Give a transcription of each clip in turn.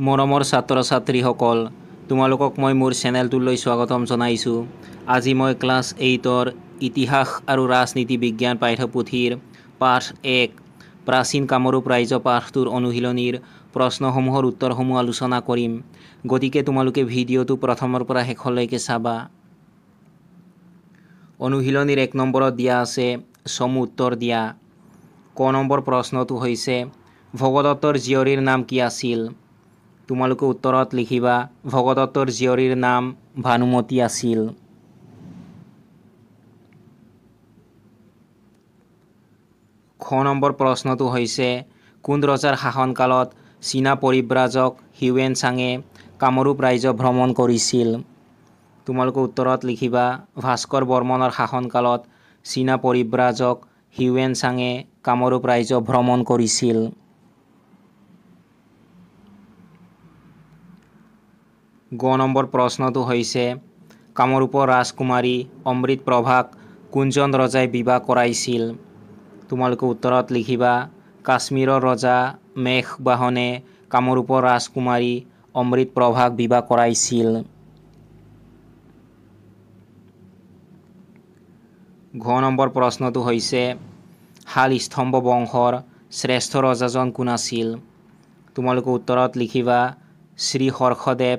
মৰমৰ ছাত্ৰ ছাত্ৰীসকল, তোমালোকক মই মোৰ চেনেলটোলৈ স্বাগতম জনাইছোঁ। আজি মই ক্লাছ 8ৰ ইতিহাস আৰু ৰাজনীতি বিজ্ঞান পাঠ্যপুথিৰ পাঠ 1 প্ৰাচীন কামৰূপ ৰাজ্য পাঠটোৰ অনুশীলনীৰ প্ৰশ্নসমূহৰ উত্তৰসমূহ আলোচনা কৰিম। গতিকে তোমালোকে ভিডিঅ'টো প্ৰথমৰ পৰা শেষলৈকে চাবা। অনুশীলনীৰ 1 নম্বৰত দিয়া আছে চমু উত্তৰ দিয়া। ক নম্বৰ প্ৰশ্নটো হৈছে ভগদত্তৰ জীয়ৰীৰ নাম কি আছিল? তোমালোকে উত্তৰত লিখিবা ভগদত্তৰ জীয়ৰীৰ নাম ভানুমতী আছিল। খ নম্বৰ প্ৰশ্নটো হৈছে কোন ৰজাৰ শাসনকালত চীনা পৰিব্ৰাজক হিউৱেন চাঙে কামৰূপ ৰাজ্য ভ্ৰমণ কৰিছিল? তোমালোকে উত্তৰত লিখিবা ভাস্কৰ বৰ্মনৰ শাসনকালত চীনা পৰিব্ৰাজক হিউৱেন চাঙে কামৰূপ ৰাজ্য ভ্ৰমণ কৰিছিল। গ নম্বৰ প্ৰশ্নটো হৈছে কামৰূপৰ ৰাজকুমাৰী অমৃতপ্ৰভাক কোনজন ৰজাই বিবাহ কৰাইছিল? তোমালোকে উত্তৰত লিখিবা কাশ্মীৰৰ ৰজা মেঘবাহনে কামৰূপৰ ৰাজকুমাৰী অমৃতপ্ৰভাক বিবাহ কৰাইছিল। ঘ নম্বৰ প্ৰশ্নটো হৈছে শালস্তম্ভ বংশৰ শ্ৰেষ্ঠ ৰজাজন কোন আছিল? তোমালোকে উত্তৰত লিখিবা শ্ৰী হৰ্ষদেৱ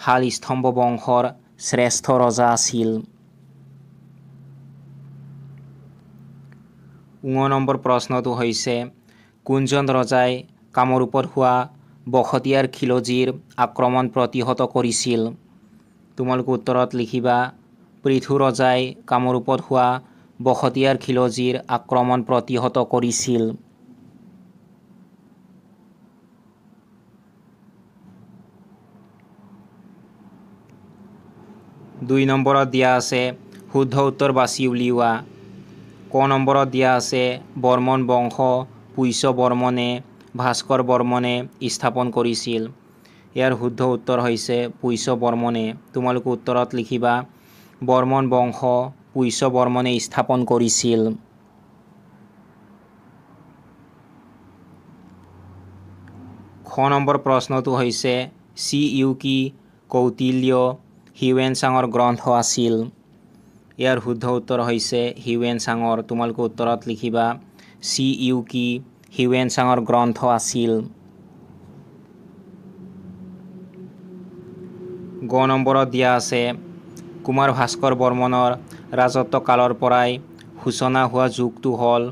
শালস্তম্ভ বংশৰ শ্ৰেষ্ঠ ৰজা আছিল। ঙ নম্বৰ প্ৰশ্নটো হৈছে কোনজন ৰজাই কামৰূপত হোৱা বখতিয়াৰ খিলজীৰ আক্ৰমণ প্ৰতিহত কৰিছিল? তোমালোকে উত্তৰত লিখিবা পৃথু ৰজাই কামৰূপত হোৱা বখতিয়াৰ খিলজীৰ আক্ৰমণ প্ৰতিহত কৰিছিল। 2 নম্বৰত দিয়া আছে শুদ্ধ উত্তৰ বাছি উলিওৱা। ক নম্বৰত দিয়া আছে বৰ্মন বংশ পুষ্য বৰ্মনে ভাস্কৰ বৰ্মনে স্থাপন কৰিছিল। ইয়াৰ শুদ্ধ উত্তৰ হৈছে পুষ্য বৰ্মনে। তোমালোকে উত্তৰত লিখিবা বৰ্মন বংশ পুষ্য বৰ্মনে স্থাপন কৰিছিল। খ নম্বৰ প্ৰশ্নটো হৈছে চি.ইউ.কি কৌটিল্য হিউৱেন চাঙৰ গ্ৰন্থ আছিল। ইয়াৰ শুদ্ধ উত্তৰ হৈছে হিউৱেন চাঙৰ। তোমালোকে উত্তৰত লিখিবা চি.ইউ.কি হিউৱেন চাঙৰ গ্ৰন্থ আছিল। গ নম্বৰত দিয়া আছে কুমাৰ ভাস্কৰ বৰ্মনৰ ৰাজত্ব কালৰ পৰাই সূচনা হোৱা যুগটো হ'ল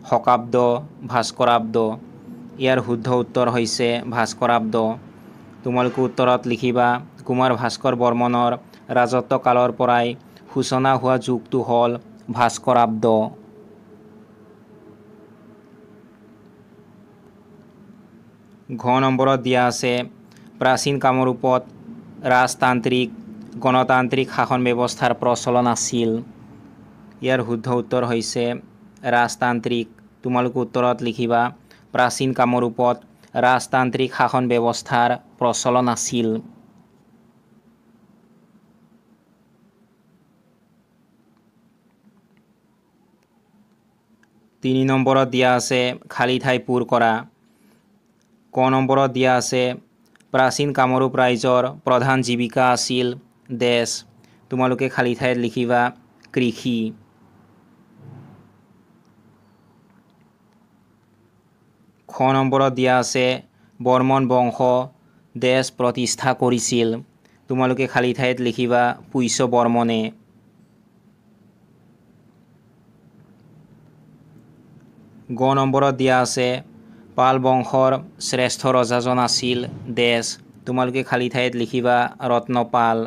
শকাব্দ ভাস্কৰাব্দ। ইয়াৰ শুদ্ধ উত্তৰ হৈছে ভাস্কৰাব্দ। তোমালোকে উত্তৰত লিখিবা কুমাৰ ভাস্কৰ বৰ্মনৰ ৰাজত্ব কালৰ পৰাই সূচনা হোৱা যুগটো হ'ল ভাস্কৰাব্দ। ঘ নম্বৰত দিয়া আছে প্ৰাচীন কামৰূপত ৰাজতান্ত্ৰিক গণতান্ত্ৰিক শাসন ব্যৱস্থাৰ প্ৰচলন আছিল। ইয়াৰ শুদ্ধ উত্তৰ হৈছে ৰাজতান্ত্ৰিক। তোমালোকে উত্তৰত লিখিবা প্ৰাচীন কামৰূপত ৰাজতান্ত্ৰিক শাসন ব্যৱস্থাৰ প্ৰচলন আছিল। 3 নম্বৰত দিয়া আছে খালী ঠাই পূৰ কৰা। ক নম্বৰত দিয়া আছে প্ৰাচীন কামৰূপ ৰাজ্যৰ প্ৰধান জীৱিকা আছিল ডেছ। তোমালোকে খালী ঠাইত লিখিবা কৃষি। খ নম্বৰত দিয়া আছে বৰ্মন বংশ ডেছ প্ৰতিষ্ঠা কৰিছিল। তোমালোকে খালী ঠাইত লিখিবা পুষ্য বৰ্মনে। গ নম্বৰত দিয়া আছে পাল বংশৰ শ্ৰেষ্ঠ ৰজাজন আছিল ডেছ। তোমালোকে খালী ঠাইত লিখিবা ৰত্নপাল।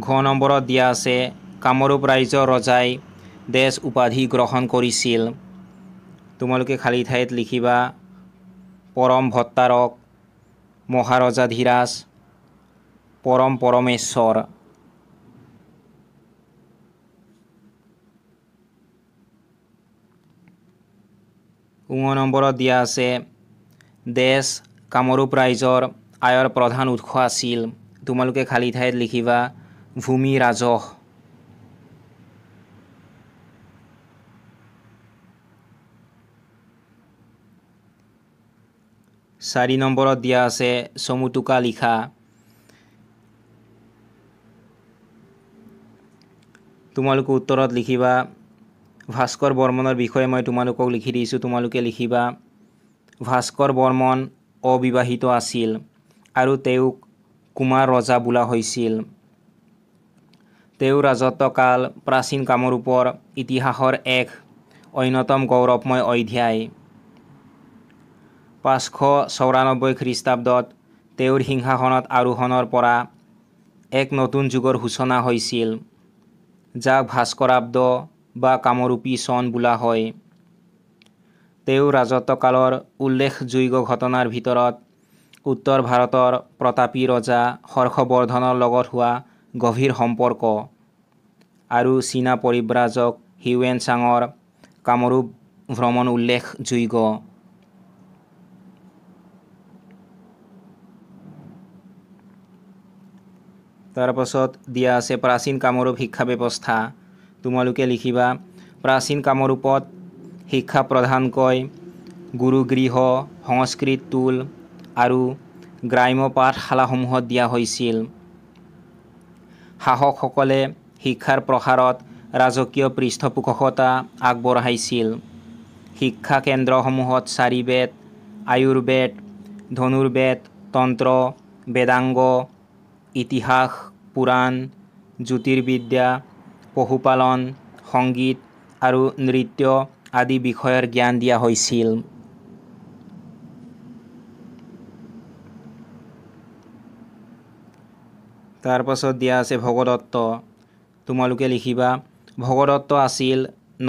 ঘ নম্বৰত দিয়া আছে কামৰূপ ৰাজ্যৰ ৰজাই ডেছ উপাধি গ্ৰহণ কৰিছিল। তোমালোকে খালী ঠাইত লিখিবা পৰম ভট্টাৰক মহাৰজাধীৰাজ পৰম পৰমেশ্বৰ। ঙ নম্বৰত দিয়া আছে ডেছ কামৰূপ ৰাজ্যৰ আয়ৰ প্ৰধান উৎস আছিল। তোমালোকে খালী ঠাইত লিখিবা ভূমি ৰাজহ। 4 নম্বৰত দিয়া আছে চমুটোকা লিখা। তোমালোকে উত্তৰত লিখিবা ভাস্কৰ বৰ্মনৰ বিষয়ে মই তোমালোকক লিখি দিছোঁ। তোমালোকে লিখিবা ভাস্কৰ বৰ্মন অবিবাহিত আছিল আৰু তেওঁক কুমাৰ ৰজা বোলা হৈছিল। তেওঁৰ ৰাজত্বকাল প্ৰাচীন কামৰূপৰ ইতিহাসৰ এক অন্যতম গৌৰৱময় অধ্যায়। 594 খ্ৰীষ্টাব্দত তেওঁৰ সিংহাসনত আৰোহণৰ পৰা এক নতুন যুগৰ সূচনা হৈছিল, যাক ভাস্কৰাব্দ বা কামৰূপী চন বোলা হয়। তেওঁৰ ৰাজত্বকালৰ উল্লেখযোগ্য ঘটনাৰ ভিতৰত উত্তৰ ভাৰতৰ প্ৰতাপী ৰজা হৰ্ষবৰ্ধনৰ লগত হোৱা গভীৰ সম্পৰ্ক আৰু চীনা পৰিব্ৰাজক হিউৱেন চাঙৰ কামৰূপ ভ্ৰমণ উল্লেখযোগ্য। তাৰপাছত দিয়া আছে প্ৰাচীন কামৰূপ শিক্ষা ব্যৱস্থা। তোমালোকে লিখিবা প্ৰাচীন কামৰূপত শিক্ষা প্ৰধানকৈ গুৰুগৃহ, সংস্কৃত টোল আৰু গ্ৰাম্য পাঠশালাসমূহত দিয়া হৈছিল। শাসকসকলে শিক্ষাৰ প্ৰসাৰত ৰাজকীয় পৃষ্ঠপোষকতা আগবঢ়াইছিল। শিক্ষা কেন্দ্ৰসমূহত 4 বেদ, আয়ুৰ্বেদ, ধনুৰ্বেদ, তন্ত্ৰ, বেদাংগ, ইতিহাস, পুৰাণ, জ্যোতিৰ্বিদ্যা, পশুপালন, সংগীত আৰু নৃত্য আদি বিষয়ৰ জ্ঞান দিয়া হৈছিল। তাৰপাছত দিয়া আছে ভগদত্ত। তোমালোকে লিখিবা ভগদত্ত আছিল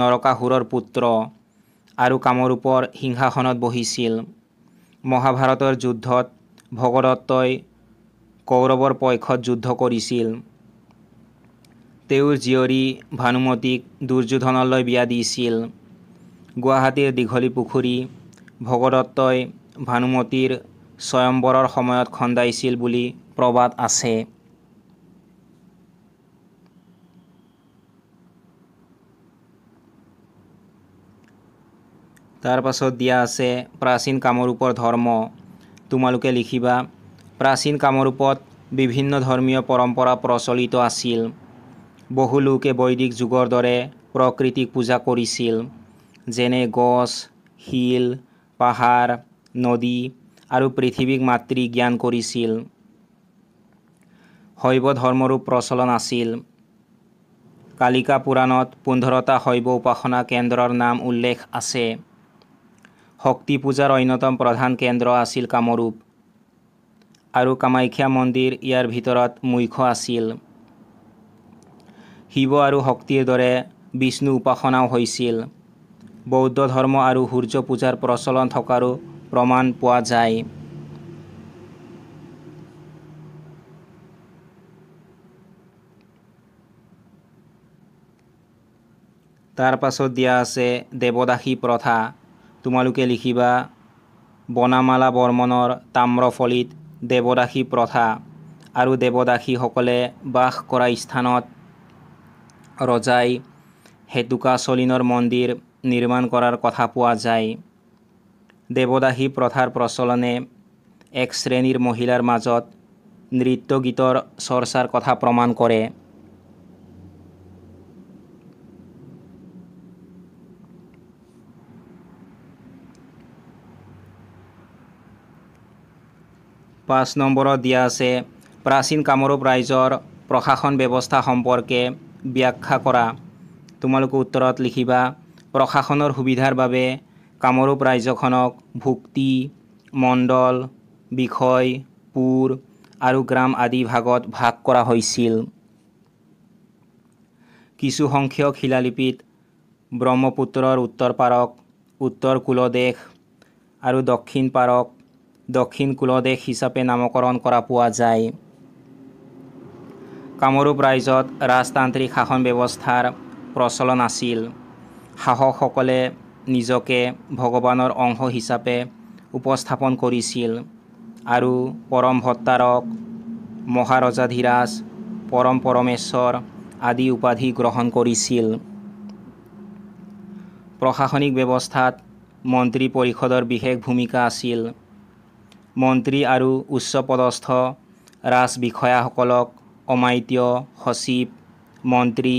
নৰকাসুৰৰ পুত্ৰ আৰু কামৰূপৰ সিংহাসনত বহিছিল। মহাভাৰতৰ যুদ্ধত ভগদত্তই কৌৰৱৰ পক্ষত যুদ্ধ কৰিছিল। তেওঁৰ জীয়ৰী ভানুমতীক দুৰ্যোধনলৈ বিয়া দিছিল। গুৱাহাটীৰ দীঘলী পুখুৰী ভগদত্তই ভানুমতীৰ স্বয়ম্বৰৰ সময়ত খন্দাইছিল বুলি প্ৰবাদ আছে। তাৰপাছত দিয়া আছে প্ৰাচীন কামৰূপৰ ধৰ্ম। তোমালোকে লিখিবা প্ৰাচীন কামৰূপত বিভিন্ন ধৰ্মীয় পৰম্পৰা প্ৰচলিত আছিল। বহু লোকে বৈদিক যুগৰ দৰে প্ৰকৃতিক পূজা কৰিছিল, যেনে গছ, শিল, পাহাৰ, নদী আৰু পৃথিৱীক মাতৃ জ্ঞান কৰিছিল। শৈৱ ধৰ্মৰো প্ৰচলন আছিল। কালিকা পুৰাণত 15টা শৈৱ উপাসনা কেন্দ্ৰৰ নাম উল্লেখ আছে। শক্তি পূজাৰ অন্যতম প্ৰধান কেন্দ্ৰ আছিল কামৰূপ আৰু কামাখ্যা মন্দিৰ ইয়াৰ ভিতৰত মুখ্য আছিল। শিৱ আৰু শক্তিৰ দৰে বিষ্ণু উপাসনাও হৈছিল। বৌদ্ধ ধৰ্ম আৰু সূৰ্য পূজাৰ প্ৰচলন থকাৰো প্ৰমাণ পোৱা যায়। তাৰ পাছত দিয়া আছে দেৱদাসী প্ৰথা। তোমালোকে লিখিবা বনামালা বৰ্মনৰ তাম্ৰফলিত দেৱদাসী প্ৰথা আৰু দেৱদাসীসকলে বাস কৰা স্থানত ৰজাই হেতুকাচলিনৰ মন্দিৰ নিৰ্মাণ কৰাৰ কথা পোৱা যায়। দেৱদাসী প্ৰথাৰ প্ৰচলনে এক শ্ৰেণীৰ মহিলাৰ মাজত নৃত্য গীতৰ চৰ্চাৰ কথা প্ৰমাণ কৰে। পাঁচ নম্বৰত দিয়া আছে প্ৰাচীন কামৰূপ ৰাজ্যৰ প্ৰশাসন ব্যৱস্থা সম্পৰ্কে ব্যাখ্যা কৰা। তোমালোকে উত্তৰত লিখিবা প্ৰশাসনৰ সুবিধাৰ বাবে কামৰূপ ৰাজ্যখনক ভুক্তি, মণ্ডল, বিষয়, পুৰ আৰু গ্ৰাম আদি ভাগত ভাগ কৰা হৈছিল। কিছু সংখ্যক শিলালিপিত ব্ৰহ্মপুত্ৰৰ উত্তৰ পাৰক উত্তৰ কুলদেশ আৰু দক্ষিণ পাৰক দক্ষিণ কুলদেশ হিচাপে নামকৰণ কৰা পোৱা যায়। কামৰূপ ৰাজ্যত ৰাজতান্ত্ৰিক শাসন ব্যৱস্থাৰ প্ৰচলন আছিল। শাসকসকলে নিজকে ভগৱানৰ অংশ হিচাপে উপস্থাপন কৰিছিল আৰু পৰম ভট্টাৰক, মহাৰজাধীৰাজ, পৰম পৰমেশ্বৰ আদি উপাধি গ্ৰহণ কৰিছিল। প্ৰশাসনিক ব্যৱস্থাত মন্ত্ৰী পৰিষদৰ বিশেষ ভূমিকা আছিল। মন্ত্ৰী আৰু উচ্চপদস্থ ৰাজবিষয়াসকলক অমাত্য, সচিব, মন্ত্ৰী,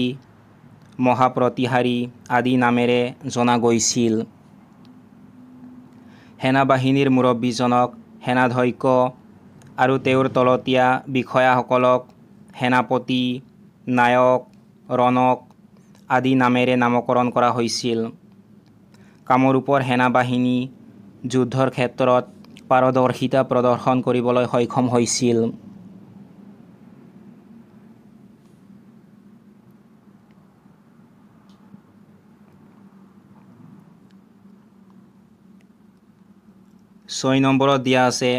মহাপ্ৰতিহাৰী আদি নামেৰে জনা গৈছিল। সেনাবাহিনীৰ মুৰব্বীজনক সেনাধ্যক্ষ আৰু তেওঁৰ তলতীয়া বিষয়াসকলক সেনাপতি, নায়ক, ৰণক আদি নামেৰে নামকৰণ কৰা হৈছিল। কামৰূপৰ সেনাবাহিনী যুদ্ধৰ ক্ষেত্ৰত পাৰদৰ্শিতা প্ৰদৰ্শন কৰিবলৈ সক্ষম হৈছিল। ছয় নম্বৰত দিয়া আছে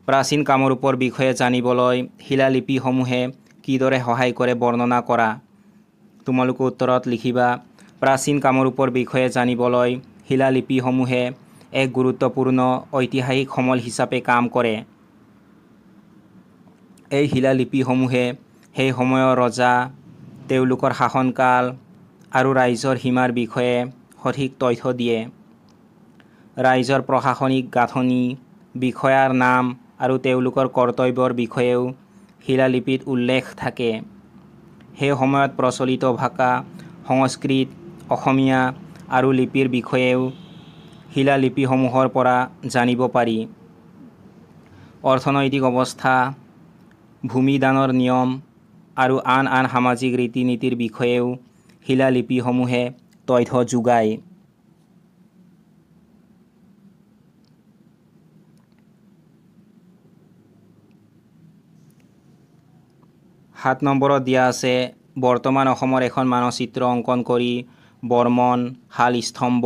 প্ৰাচীন কামৰূপৰ বিষয়ে জানিবলৈ শিলালিপিসমূহে কিদৰে সহায় কৰে বৰ্ণনা কৰা। তোমালোকে উত্তৰত লিখিবা প্ৰাচীন কামৰূপৰ বিষয়ে জানিবলৈ শিলালিপিসমূহে এক গুৰুত্বপূৰ্ণ ঐতিহাসিক সমল হিচাপে কাম কৰে। এই শিলালিপিসমূহে সেই সময়ৰ ৰজা, তেওঁলোকৰ শাসনকাল আৰু ৰাইজৰ সীমাৰ বিষয়ে সঠিক তথ্য দিয়ে। ৰাইজৰ প্ৰশাসনিক গাঁথনি, বিষয়াৰ নাম আৰু তেওঁলোকৰ কৰ্তব্যৰ বিষয়েও শিলালিপিত উল্লেখ থাকে। সেই সময়ত প্ৰচলিত ভাষা, সংস্কৃত, অসমীয়া আৰু লিপিৰ বিষয়েও শিলালিপিসমূহৰ পৰা জানিব পাৰি। অৰ্থনৈতিক অৱস্থা, ভূমিদানৰ নিয়ম আৰু আন আন সামাজিক ৰীতি-নীতিৰ বিষয়েও শিলালিপিসমূহে তথ্য যোগায়। 7 নম্বৰত দিয়া আছে বৰ্তমান অসমৰ এখন মানচিত্ৰ অংকন কৰি বৰ্মন, শালস্তম্ভ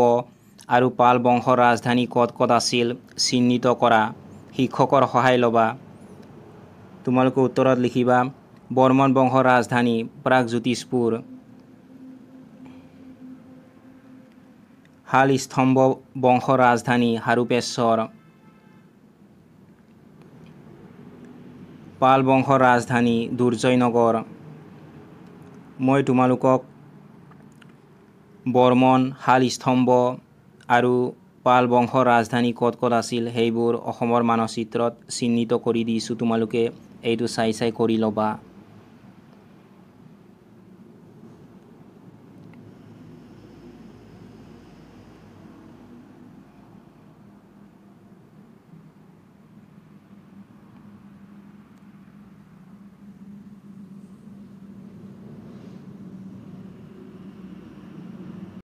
আৰু পাল বংশৰ ৰাজধানী ক'ত ক'ত আছিল চিহ্নিত কৰা। শিক্ষকৰ সহায় ল'বা। তোমালোকে উত্তৰত লিখিবা বৰ্মন বংশৰ ৰাজধানী প্ৰাগজ্যোতিষপুৰ। শালস্তম্ভ বংশৰ ৰাজধানী হাৰুপেশ্বৰ। পাল বংশৰ ৰাজধানী দুৰ্জয়নগৰ। মই তোমালোকক বৰ্মন, শালস্তম্ভ আৰু পাল বংশৰ ৰাজধানী ক'ত ক'ত আছিল সেইবোৰ অসমৰ মানচিত্ৰত চিহ্নিত কৰি দিছোঁ। তোমালোকে এইটো চাই কৰি ল'বা।